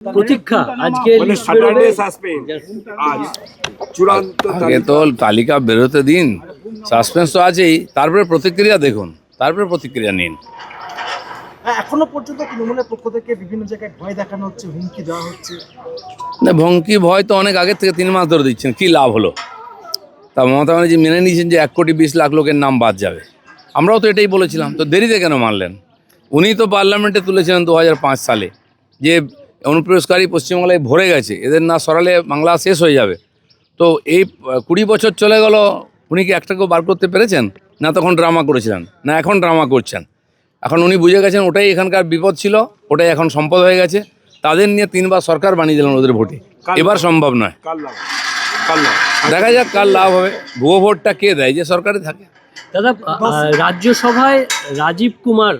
প্রতীক্ষা আজকে Saturday suspense আজ চূড়ান্ত আগে তো তালিকা বেরোতে দিন, সাসপেন্স তো আছেই, তারপরে প্রতিক্রিয়া দেখুন, তারপরে প্রতিক্রিয়া নিন। এখনো পর্যন্ত তৃণমূলের পক্ষ থেকে বিভিন্ন জায়গায় ভয় দেখানো হচ্ছে, হুমকি দেওয়া হচ্ছে। না, ভঙ্কি ভয় তো অনেক আগের থেকে 3 মাস ধরে দিচ্ছেন, কি লাভ হলো? তা মমতা ব্যানার্জি মেনে নিয়েছেন যে 1,20,00,000 লোকের নাম বাদ যাবে। আমরাও তো এটাই বলেছিলাম, তো দেরিতে কেন মানলেন? উনি তো পার্লামেন্টে তুলেছিলেন 2005 সালে যে অনুপ্রবেশকারী পশ্চিমবাংলায় ভরে গেছে, এদের না সরালে বাংলা শেষ হয়ে যাবে। তো এই 20 বছর চলে গেল, উনি কি একটাকেও বার করতে পেরেছেন? না তখন ড্রামা করেছিলেন, না এখন ড্রামা করছেন। এখন উনি বুঝে গেছেন ওটাই এখানকার বিপদ ছিল, ওটাই এখন সম্পদ হয়ে গেছে। তাদের নিয়ে 3 বার সরকার বানিয়ে দিলেন ওদের ভোটে, এবার সম্ভব নয়। দেখা যাক কার লাভ হবে। ভুয়ো ভোটটা কে দেয়? যে সরকারে থাকে। দাদা, রাজ্যসভায় রাজীব কুমার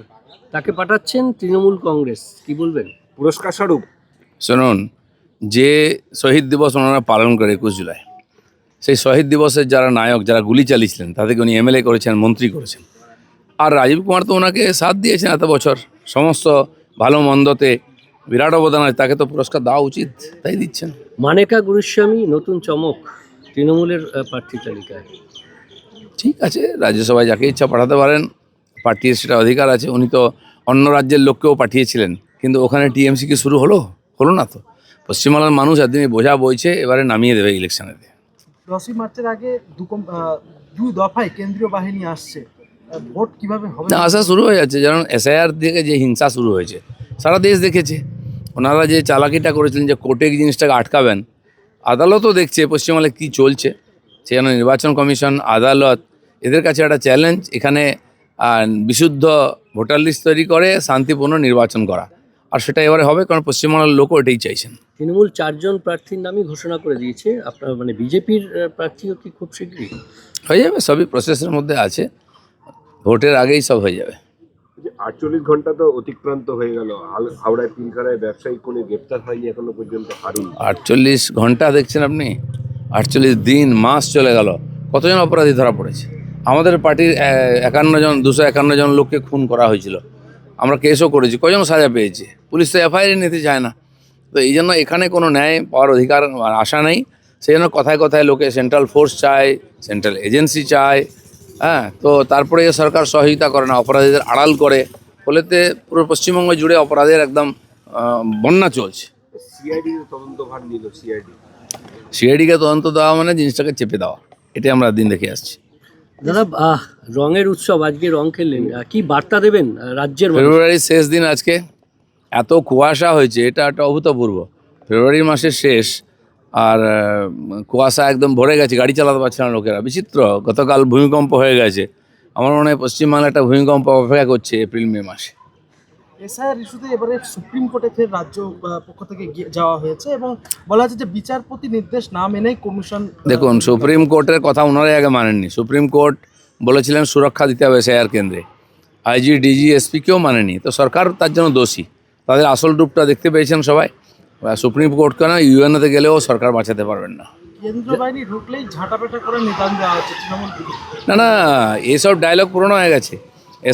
তাকে পাঠাচ্ছেন তৃণমূল কংগ্রেস, কি বলবেন? পুরস্কার স্বরূপ শুনুন, যে শহীদ দিবস ওনারা পালন করে 21 জুলাই, সেই শহীদ দিবসের যারা নায়ক, যারা গুলি চালিয়েছিলেন, তাদেরকে উনি MLA করেছেন, মন্ত্রী করেছেন। আর রাজীব কুমার তো ওনাকে সাথ দিয়েছেন এত বছর, সমস্ত ভালো মন্দতে বিরাট অবদান আছে, তাকে তো পুরস্কার দেওয়া উচিত, তাই দিচ্ছেন। মানেকা গুরুস্বামী নতুন চমক তৃণমূলের প্রার্থী তালিকায়। ঠিক আছে, রাজ্যসভায় যাকে ইচ্ছা পাঠাতে পারেন, পার্টির সেটা অধিকার আছে। উনি তো অন্য রাজ্যের লোককেও পাঠিয়েছিলেন, কিন্তু ওখানে TMC কি শুরু হলো না তো। পশ্চিমবাংলার মানুষ একদিনই বোঝা বইছে, এবারে নামিয়ে দেবে ইলেকশনে। 10ই মার্চের আগে দুই দফায় কেন্দ্রীয় বাহিনী আসছে, ভোট কিভাবে হবে? না, আসা শুরু হয়ে যাচ্ছে, যেমন SIR থেকে যে হিংসা শুরু হয়েছে সারা দেশ দেখেছে। ওনারা যে চালাকিটা করেছিলেন যে কোর্টে জিনিসটাকে আটকাবেন, আদালতও দেখছে পশ্চিমবাংলায় কী চলছে। সেখানে নির্বাচন কমিশন, আদালত, এদের কাছে একটা চ্যালেঞ্জ এখানে বিশুদ্ধ ভোটার লিস্ট তৈরি করে শান্তিপূর্ণ নির্বাচন করা। আর সেটা এবারে হবে, কারণ পশ্চিমবাংলার লোকও এটাই চাইছেন। তৃণমূল 4 জন প্রার্থীর নামই ঘোষণা করে দিয়েছে। আপনার মানে বিজেপির প্রার্থীও কি খুব শীঘ্রই হয়ে যাবে? সবই প্রসেসের মধ্যে আছে, ভোটের আগেই সব হয়ে যাবে। 48 ঘন্টা তো অতিক্রান্ত হয়ে গেল, হাওড়ায় পিলখানায় ব্যবসায়ী কোনো গ্রেপ্তার হয়নি এখনো পর্যন্ত। হারুন 48 ঘন্টা দেখছেন আপনি? 48 দিন, মাস চলে গেল, কতজন অপরাধী ধরা পড়েছে? আমাদের পার্টির 251 জন লোককে খুন করা হয়েছিল, আমরা কেসও করেছি, কজন সাজা পেয়েছে? পুলিশ তো FIR নিতে চায় না। তো এই জন্য এখানে কোনো ন্যায় পাওয়ার অধিকার আশা নেই। সেই জন্য কথায় কথায় লোকে সেন্ট্রাল ফোর্স চায়, সেন্ট্রাল এজেন্সি চায়। হ্যাঁ, তো তারপরে সরকার সহযোগিতা করে না, অপরাধীদের আড়াল করে, ফলেতে পুরো পশ্চিমবঙ্গ জুড়ে অপরাধের একদম বন্যা চলছে। সিআইডি তদন্তভার নিল। সিআইডিকে তদন্ত দেওয়া মানে জিনিসটাকে চেপে দেওয়া, এটাই আমরা দিন দেখে আসছি। দাদা, রঙের উৎসব, আজকে রং খেললেন, কি বার্তা দেবেন রাজ্যের? ফেব্রুয়ারির শেষ দিন আজকে, এত কুয়াশা হয়েছে, এটা একটা অভূতপূর্ব। ফেব্রুয়ারি মাসের শেষ, আর কুয়াশা একদম ভরে গেছে, গাড়ি চালাতে পারছে না লোকেরা। বিচিত্র, গতকাল ভূমিকম্প হয়ে গেছে। আমার মনে হয় পশ্চিমবাংলা একটা ভূমিকম্প অপেক্ষা করছে এপ্রিল-মে মাসে। SIR ইস্যুতে এবারে সুপ্রিম কোর্টে ফের রাজ্য পক্ষ থেকে যাওয়া হয়েছে এবং বলা হচ্ছে যে বিচারপতি নির্দেশ না মেনেই কমিশন। দেখুন, সুপ্রিম কোর্টের কথা ওনারাই আগে মানেননি। সুপ্রিম কোর্ট বলেছিলেন সুরক্ষা দিতে হবে SIR কেন্দ্রে, IG, DG, SP কেউ মানেনি, তো সরকার তার জন্য দোষী। তাদের আসল রূপটা দেখতে পেয়েছেন সবাই। সুপ্রিম কোর্ট কেন, UNOতে গেলেও সরকার বাঁচাতে পারবেন না। কেন্দ্রীয় বাহিনী ঢুকলেই ঝাঁটাপেটা করে নিদান দেওয়া হচ্ছে তৃণমূল। না, এইসব ডায়লগ পুরনো হয়ে গেছে।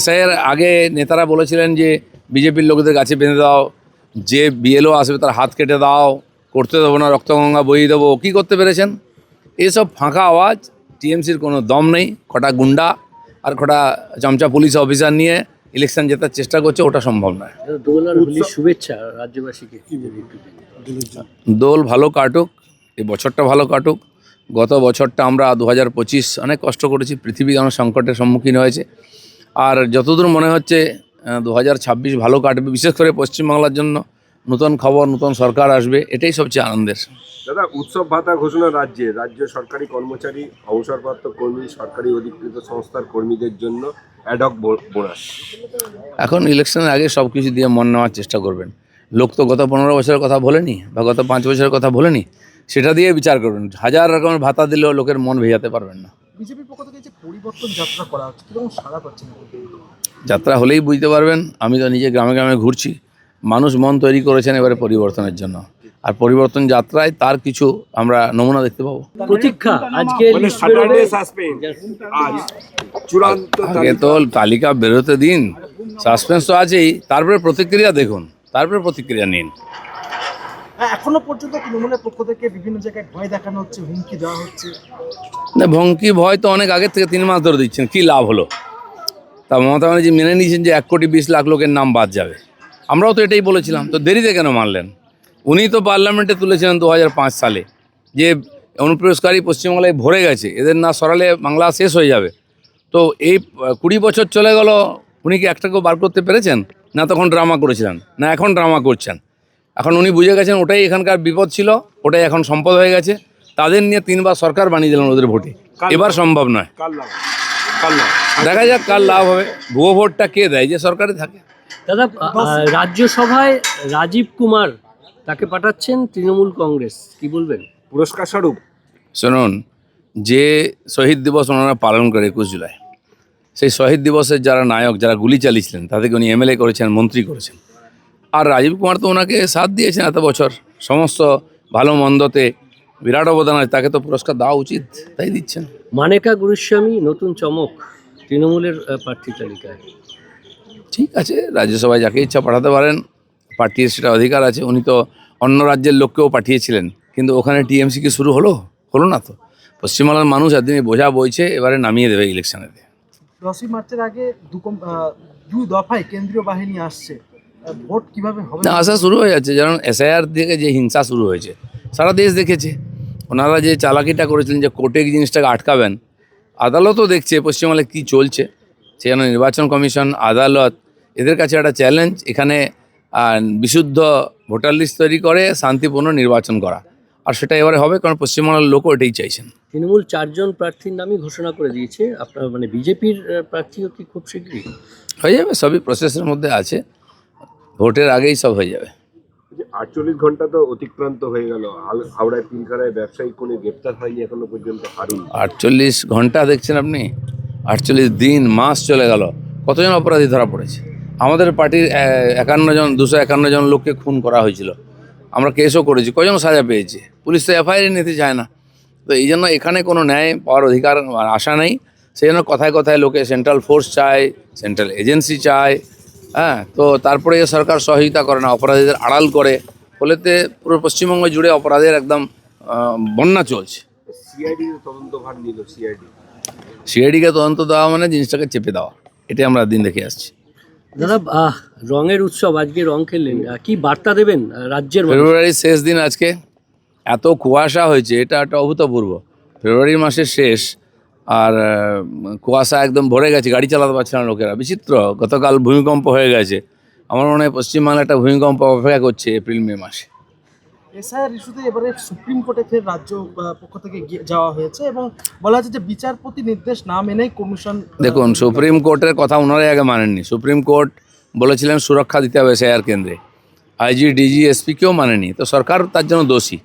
SIR আগে নেতারা বলেছিলেন যে বিজেপির লোকদের গাছে বেঁধে দাও, যে BLO আসবে তার হাত কেটে দাও, করতে দেবো না, রক্তগঙ্গা বইয়ে দেবো। কী করতে পেরেছেন? এইসব ফাঁকা আওয়াজ। TMCর কোনো দম নেই, কটা গুন্ডা আর কটা চামচা পুলিশ অফিসার নিয়ে ইলেকশন জেতার চেষ্টা করছে, ওটা সম্ভব নয়। দোল আর হোলির শুভেচ্ছা রাজ্যবাসীকে। দোল ভালো কাটুক, এই বছরটা ভালো কাটুক। গত বছরটা আমরা 2025 অনেক কষ্ট করেছি, পৃথিবী অনেক সংকটের সম্মুখীন হয়েছে। আর যতদূর মনে হচ্ছে 2026 ভালো কাটবে, বিশেষ করে পশ্চিমবাংলার জন্য। নতুন খবর, নতুন সরকার আসবে, এটাই সবচেয়ে আনন্দের। দাদা, উৎসব ভাতা ঘোষণা রাজ্য সরকারি কর্মচারী, অবসরপ্রাপ্ত কর্মী, সরকারি অধিকৃত সংস্থার কর্মীদের জন্য অ্যাডহক বোনাস। এখন ইলেকশনের আগে সব কিছু দিয়ে মন নেওয়ার চেষ্টা করবেন। লোক তো গত 15 বছরের কথা বলেনি, বা গত 5 বছরের কথা বলেনি, সেটা দিয়ে বিচার করবেন। হাজার রকমের ভাতা দিলেও লোকের মন ভেজাতে পারবেন না। বিজেপির পক্ষ থেকে যে পরিবর্তন যাত্রা করা হচ্ছে, কিরকম সাড়া পাচ্ছেন? যাত্রা হলেই বুঝতে পারবেন। আমি তো নিজে গ্রামে গ্রামে ঘুরছি, মানুষ মন তৈরি করেছেন এবারে পরিবর্তনের জন্য। আর পরিবর্তন যাত্রায় তার কিছু আমরা নমুনা দেখতে পাবো। প্রতীক্ষা আজকে স্যাটারডে সাসপেন্স আজ চূড়ান্ত। আগে তো তালিকা বেরোতে দিন, সাসপেন্স তো আছেই, তারপরে প্রতিক্রিয়া দেখুন, তারপরে প্রতিক্রিয়া নিন। এখনো পর্যন্ত তৃণমূলের পক্ষ থেকে বিভিন্ন জায়গায় ভয় দেখানো হচ্ছে, হুমকি দেওয়া হচ্ছে। না, ভঙ্কি ভয় তো অনেক আগের থেকে 3 মাস ধরে দিচ্ছেন, কি লাভ হলো? তা মমতা ব্যানার্জি মেনে নিয়েছেন যে 1,20,00,000 লোকের নাম বাদ যাবে। আমরাও তো এটাই বলেছিলাম, তো দেরিতে কেন মানলেন? উনি তো পার্লামেন্টে তুলেছিলেন 2005 সালে যে অনুপ্রবেশকারী পশ্চিমবাংলায় ভরে গেছে, এদের না সরালে বাংলা শেষ হয়ে যাবে। তো এই 20 বছর চলে গেল, উনি কি একটাকেও বার করতে পেরেছেন? না তখন ড্রামা করেছিলেন, না এখন ড্রামা করছেন। এখন উনি বুঝে গেছেন ওটাই এখানকার বিপদ ছিল, ওটাই এখন সম্পদ হয়ে গেছে। তাদের নিয়ে 3 বার সরকার বানিয়ে দিলেন ওদের ভোটে, এবার সম্ভব নয়। কার লাভ? কার লাভ? দেখা যাক কার লাভ হবে। ভুয়ো ভোটটা কে দেয়? যে সরকারে থাকে। দাদা, রাজ্যসভায় রাজীব কুমার তাকে পাঠাচ্ছেন তৃণমূল কংগ্রেস, কি বলবেন? পুরস্কার স্বরূপ। শুনুন, যে শহীদ দিবস ওনারা পালন করে 21 জুলাই, সেই শহীদ দিবসের যারা নায়ক, যারা গুলি চালিয়েছিলেন, তাদেরকে উনি এমএলএ করেছেন, মন্ত্রী করেছেন। আর রাজীব কুমার তো ওনাকে সাথ দিয়েছেন এত বছর, সমস্ত ভালো মন্দতে বিরাট অবদান আছে, তাকে তো পুরস্কার দেওয়া উচিত, তাই দিচ্ছেন। মানেকা গুরুস্বামী নতুন চমক তৃণমূলের প্রার্থী তালিকায়। ঠিক আছে, রাজ্যসভায় যাকে ইচ্ছা পাঠাতে পারেন, পার্টির সেটা অধিকার আছে। উনি তো অন্য রাজ্যের লোককেও পাঠিয়েছিলেন, কিন্তু ওখানে টিএমসি কি শুরু হলো? হলো না তো। পশ্চিমবাংলার মানুষ একদিনই বোঝা বইছে, এবারে নামিয়ে দেবে ইলেকশনে। 10ই মার্চের আগে দুই দফায় কেন্দ্রীয় বাহিনী আসছে, ভোট কিভাবে হবে? না, আসা শুরু হয়ে যাচ্ছে, যেমন এসআইআর থেকে যে হিংসা শুরু হয়েছে সারা দেশ দেখেছে। ওনারা যে চালাকিটা করেছিলেন যে কোর্টে জিনিসটাকে আটকাবেন, আদালতও দেখছে পশ্চিমবাংলায় কী চলছে। সেখানে নির্বাচন কমিশন, আদালত, এদের কাছে একটা চ্যালেঞ্জ এখানে বিশুদ্ধ ভোটার লিস্ট তৈরি করে শান্তিপূর্ণ নির্বাচন করা। আর সেটা এবারে হবে, কারণ পশ্চিমবাংলার লোকও এটাই চাইছেন। তৃণমূল 4 জন প্রার্থীর নামই ঘোষণা করে দিয়েছে। আপনার মানে বিজেপির প্রার্থীও কি খুব শীঘ্রই? হয়ে যাবে, সবই প্রসেসের মধ্যে আছে, ভোটের আগেই সব হয়ে যাবে। যে 48 ঘন্টা তো অতিক্রান্ত হয়ে গেল, হাওড়ায় পিলখানায় ব্যবসায়ী কোনো গ্রেপ্তার হয়নি এখনো পর্যন্ত। হারুন 48 ঘন্টা দেখছেন আপনি, 48 দিন, মাস চলে গেল, কতজন অপরাধী ধরা পড়েছে? আমাদের পার্টির 251 জন লোককে খুন করা হয়েছিল, আমরা কেসও করেছি, কজন সাজা পেয়েছে? পুলিশ তো এফআইআর নিতে চায় না। তো এই জন্য এখানে কোনো ন্যায় পাওয়ার অধিকার আশা নেই। সেই জন্য কথায় কথায় লোকে সেন্ট্রাল ফোর্স চায়, সেন্ট্রাল এজেন্সি চায়। হ্যাঁ, তো তারপরে সরকার সহযোগিতা করে না, অপরাধীদের আড়াল করে, ফলেতে পুরো পশ্চিমবঙ্গ জুড়ে অপরাধের একদম বন্যা চলছে। সিআইডি তদন্তভার নিল। সিআইডিকে তদন্ত দেওয়া মানে জিনিসটাকে চেপে দেওয়া, এটাই আমরা দিন দেখে আসছি। দাদা, রঙের উৎসব, আজকে রং খেললেন, কি বার্তা দেবেন রাজ্যের মানুষকে? ফেব্রুয়ারির শেষ দিন আজকে, এত কুয়াশা হয়েছে, এটা একটা অভূতপূর্ব। ফেব্রুয়ারি মাসের শেষ, আর কুয়াশা একদম ভরে গেছে, গাড়ি চালাতে পারছে না লোকেরা। বিচিত্র, গতকাল ভূমিকম্প হয়ে গেছে। আমার মনে হয় পশ্চিমবাংলা একটা ভূমিকম্প অপেক্ষা করছে এপ্রিল মে মাসে। এসআইআর ইস্যুতে এবারে সুপ্রিম কোর্টে ফের রাজ্য পক্ষ থেকে যাওয়া হয়েছে এবং বলা হচ্ছে যে বিচারপতি নির্দেশ না মেনেই কমিশন। দেখুন, সুপ্রিম কোর্টের কথা ওনারাই আগে মানেননি। সুপ্রিম কোর্ট বলেছিলেন সুরক্ষা দিতে হবে এসআইআর কেন্দ্রে, আইজি, ডিজি, এসপিকেও মানেনি, তো সরকার তার জন্য দোষী।